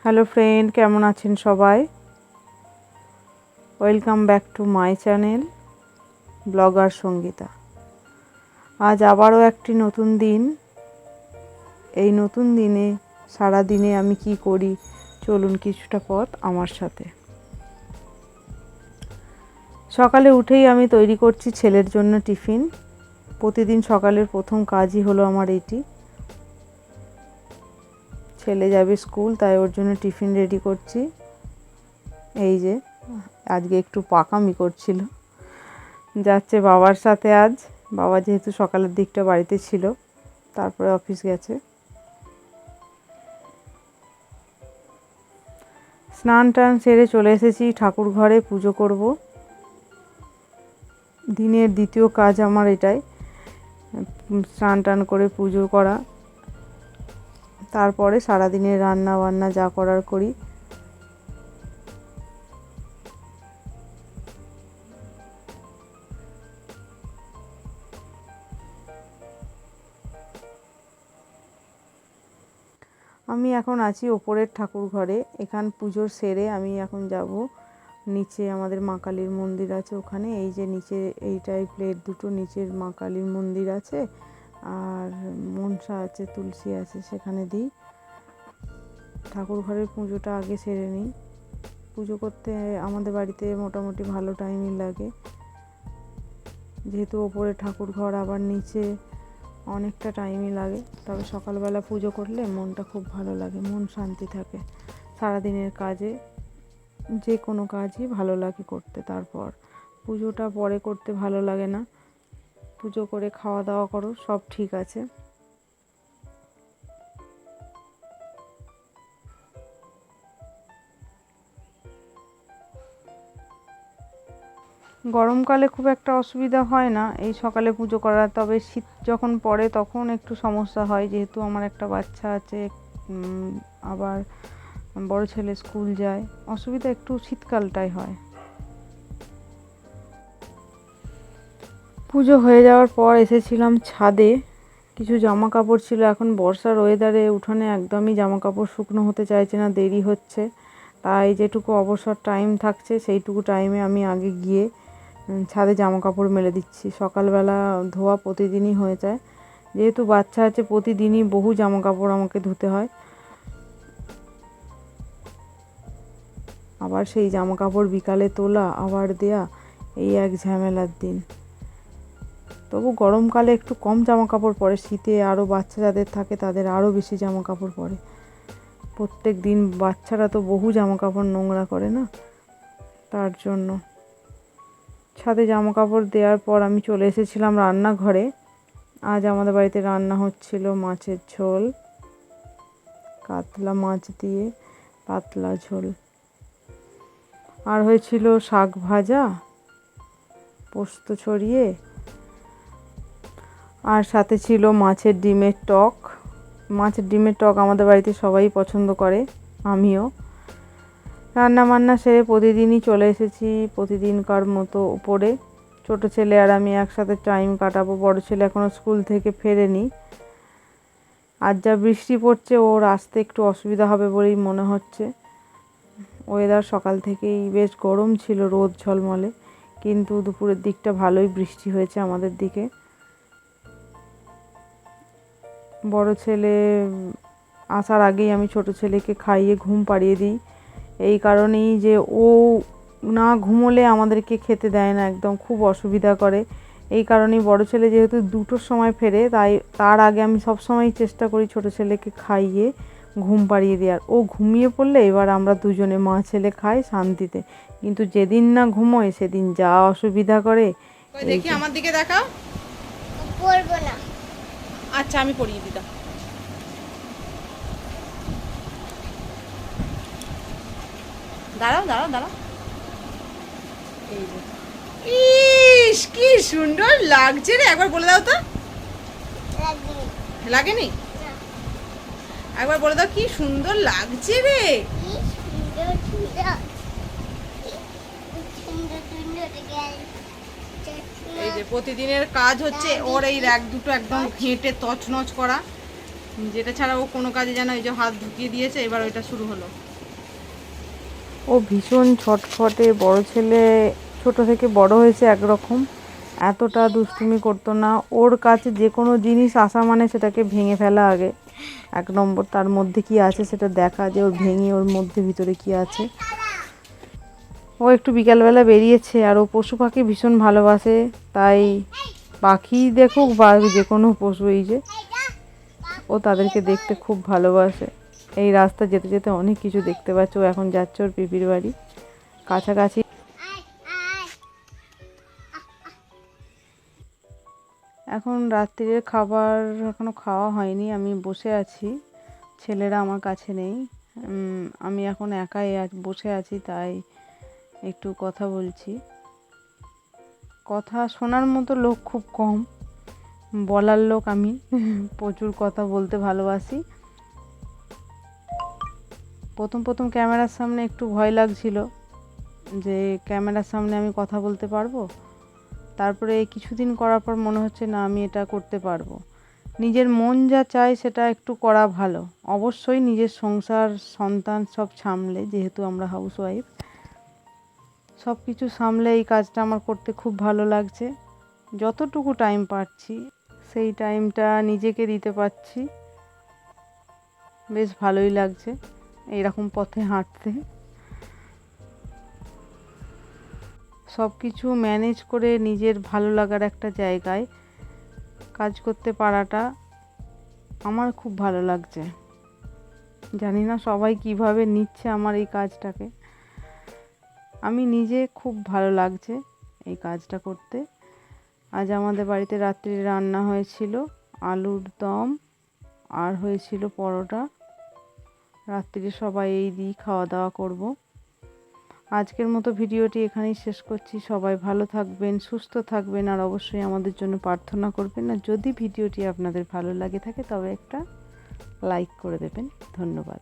Hello friend, কেমন আছেন সবাই? Welcome back to my channel blogger Sangeeta. আজ আবারও একটি নতুন দিন। এই নতুন দিনে সারা দিনে আমি কি করি চলুন কিছুটা পথ আমার সাথে। সকালে উঠেই আমি তৈরি করছি ছেলের জন্য টিফিন। প্রতিদিন সকালের প্রথম কাজই হলো আমার এটি। ছেলে যাবে স্কুল, তাই ওর জন্য টিফিন রেডি করছি। এই যে আজকে একটু পাকামি করছিল, যাচ্ছে বাবার সাথে। আজ বাবা যেহেতু সকালের দিকটা বাড়িতে ছিল, তারপরে অফিস গেছে। স্নান টান সেরে চলে এসেছি ঠাকুর ঘরে, পুজো করব। দিনের দ্বিতীয় কাজ আমার এটাই, স্নান টান করে পুজো করা। তারপরে সারাদিনের রান্না বান্না যা করার করি। আমি এখন আছি ওপরের ঠাকুর ঘরে। এখান পুজোর সেরে আমি এখন যাব নিচে। আমাদের মা কালীর মন্দির আছে ওখানে। এই যে নিচে এইটাই প্লেট দুটো, নিচের মা কালীর মন্দির আছে আর মনসা আছে, তুলসী আছে, সেখানে দিই। ঠাকুর ঘরের পুজোটা আগে সেরে নিই। পুজো করতে আমাদের বাড়িতে মোটামুটি ভালো টাইমই লাগে, যেহেতু ওপরে ঠাকুর ঘর আবার নিচে অনেকটা টাইমই লাগে। তবে সকালবেলা পুজো করলে মনটা খুব ভালো লাগে, মন শান্তি থাকে। সারাদিনের কাজে যে কোনো কাজই ভালো লাগে করতে। তারপর পুজোটা পরে করতে ভালো লাগে না। পুজো করে খাওয়া দাওয়া করো, সব ঠিক আছে। গরমকালে খুব একটা অসুবিধা হয় না এই সকালে পুজো করা। তবে শীত যখন পড়ে তখন একটু সমস্যা হয়, যেহেতু আমার একটা বাচ্চা আছে, আবার বড় ছেলে স্কুল যায়। অসুবিধা একটু শীতকালটাই হয়। পুজো হয়ে যাওয়ার পর এসেছিলাম ছাদে। কিছু জামা কাপড় ছিল। এখন বর্ষার ওয়েদারে উঠোনে একদমই জামা কাপড় শুকনো হতে চাইছে না, দেরি হচ্ছে। তাই যেটুকু অবসর টাইম থাকছে সেইটুকু টাইমে আমি আগে গিয়ে ছাদে জামা কাপড় মেলে দিচ্ছি। সকালবেলা ধোয়া প্রতিদিনই হয়ে যায়, যেহেতু বাচ্চা আছে প্রতিদিনই বহু জামা কাপড় আমাকে ধুতে হয়। আবার সেই জামা কাপড় বিকালে তোলা আবার দেয়া, এই এক ঝামেলার দিন। তবু গরমকালে একটু কম জামা কাপড় পরে, শীতে আরও বাচ্চা যাদের থাকে তাদের আরও বেশি জামা কাপড় পরে। প্রত্যেক দিন বাচ্চারা তো বহু জামা কাপড় নোংরা করে না, তার জন্য। ছাদে জামা কাপড় দেওয়ার পর আমি চলে এসেছিলাম রান্নাঘরে। আজ আমাদের বাড়িতে রান্না হচ্ছিল মাছের ঝোল, কাতলা মাছ দিয়ে পাতলা ঝোল। আর হয়েছিল শাক ভাজা, পোস্ত ছড়িয়ে, আর সাথে ছিল মাছের ডিমের টক। মাছের ডিমের টক আমাদের বাড়িতে সবাই পছন্দ করে, আমিও। রান্না বান্না সেরে প্রতিদিনই চলে এসেছি প্রতিদিনকার মতো উপরে। ছোট ছেলে আর আমি একসাথে টাইম কাটাবো। বড় ছেলে এখনও স্কুল থেকে ফেরেনি। আজ যা বৃষ্টি পড়ছে, ওর আসতে একটু অসুবিধা হবে বলেই মনে হচ্ছে। ওয়েদার সকাল থেকেই বেশ গরম ছিল, রোদ ঝলমলে, কিন্তু দুপুরের দিকটা ভালোই বৃষ্টি হয়েছে আমাদের দিকে। বড় ছেলে আসার আগেই আমি ছোট ছেলেকে খাইয়ে ঘুম পাড়িয়ে দিই। এই কারণেই যে ও না ঘুমোলে আমাদেরকে খেতে দেয় না, একদম খুব অসুবিধা করে। এই কারণেই বড় ছেলে যেহেতু 2টোর সময় ফেরে, তাই তার আগে আমি সবসময় চেষ্টা করি ছোট ছেলেকে খাইয়ে ঘুম পাড়িয়ে দেওয়ার। ও ঘুমিয়ে পড়লে এবার আমরা দুজনে মা ছেলে খাই শান্তিতে। কিন্তু যেদিন না ঘুমোয় সেদিন যা অসুবিধা করে। দেখি আমার দিকে দেখাও। পড়বো না। আচ্ছা, আমি পড়িয়ে দিতাম। দাঁড়াও দাঁড়াও দাঁড়াও। এই যে, ইস কি সুন্দর লাগছে রে, একবার বলে দাও তো। লাগেনি? একবার বলে দাও কি সুন্দর লাগছে রে। এই যে প্রতিদিনের কাজ হচ্ছে ওর এই র‍্যাক দুটো একদম ঘেঁটে তছনছ করা, যেটা ছাড়া ও কোনো কাজে জানা। এই যে হাত ঢুকিয়ে দিয়েছে, এবার ওইটা শুরু হলো। ও ভীষণ ছটফটে, বড় ছেলে ছোট থেকে বড় হয়েছে একরকম, এতটা দুষ্টুমি করতো না। ওর কাছে যে কোনো জিনিস আসা মানে সেটাকে ভেঙে ফেলা আগে, 1 নম্বর। তার মধ্যে কি আছে সেটা দেখা, যে ওর ভেঙে ওর মধ্যে ভিতরে কি আছে। ও একটু বিকালবেলা বেরিয়েছে, আর ও পশু পাখি ভীষণ ভালোবাসে, তাই পাখি দেখুক বা যে কোনো পশু, এই যে ও তাদেরকে দেখতে খুব ভালোবাসে। এই রাস্তা যেতে যেতে অনেক কিছু দেখতে পাচ্ছে। ও এখন যাচ্ছে ওর পিপির বাড়ি কাছাকাছি। এখন রাত্রিরের খাবার এখনো খাওয়া হয়নি, আমি বসে আছি, ছেলেরা আমার কাছে নেই। আমি এখন একাই বসে আছি, তাই একটু কথা বলছি। কথা শোনার মতো লোক খুব কম, বলার লোক আমি। প্রচুর কথা বলতে ভালোবাসি। প্রথম প্রথম ক্যামেরার সামনে একটু ভয় লাগছিল, যে ক্যামেরার সামনে আমি কথা বলতে পারবো। তারপরে কিছুদিন করার পর মনে হচ্ছে না, আমি এটা করতে পারবো। নিজের মন যা চায় সেটা একটু করা ভালো। অবশ্যই নিজের সংসার সন্তান সব সামলে, যেহেতু আমরা হাউসওয়াইফ, সব কিছু সামলে এই কাজটা আমার করতে খুব ভালো লাগছে। যতটুকু টাইম পাচ্ছি সেই টাইমটা নিজেকে দিতে পারছি, বেশ ভালোই লাগছে এইরকম পথে হাঁটতে। সব কিছু ম্যানেজ করে নিজের ভালো লাগার একটা জায়গায় কাজ করতে পারাটা আমার খুব ভালো লাগছে। জানি না সবাই কিভাবে নিচ্ছে আমার এই কাজটাকে, আমি নিজে খুব ভালো লাগছে এই কাজটা করতে। আজ আমাদের বাড়িতে রাত্রি রান্না হয়েছিল আলুর দম, আর হয়েছিল পরোটা। রাত্রিরে সবাই এই দিয়ে খাওয়া দাওয়া করব। আজকের মতো ভিডিওটি এখানেই শেষ করছি। সবাই ভালো থাকবেন, সুস্থ থাকবেন, আর অবশ্যই আমাদের জন্য প্রার্থনা করবেন। আর যদি ভিডিওটি আপনাদের ভালো লাগে থাকে তবে একটা লাইক করে দেবেন। ধন্যবাদ।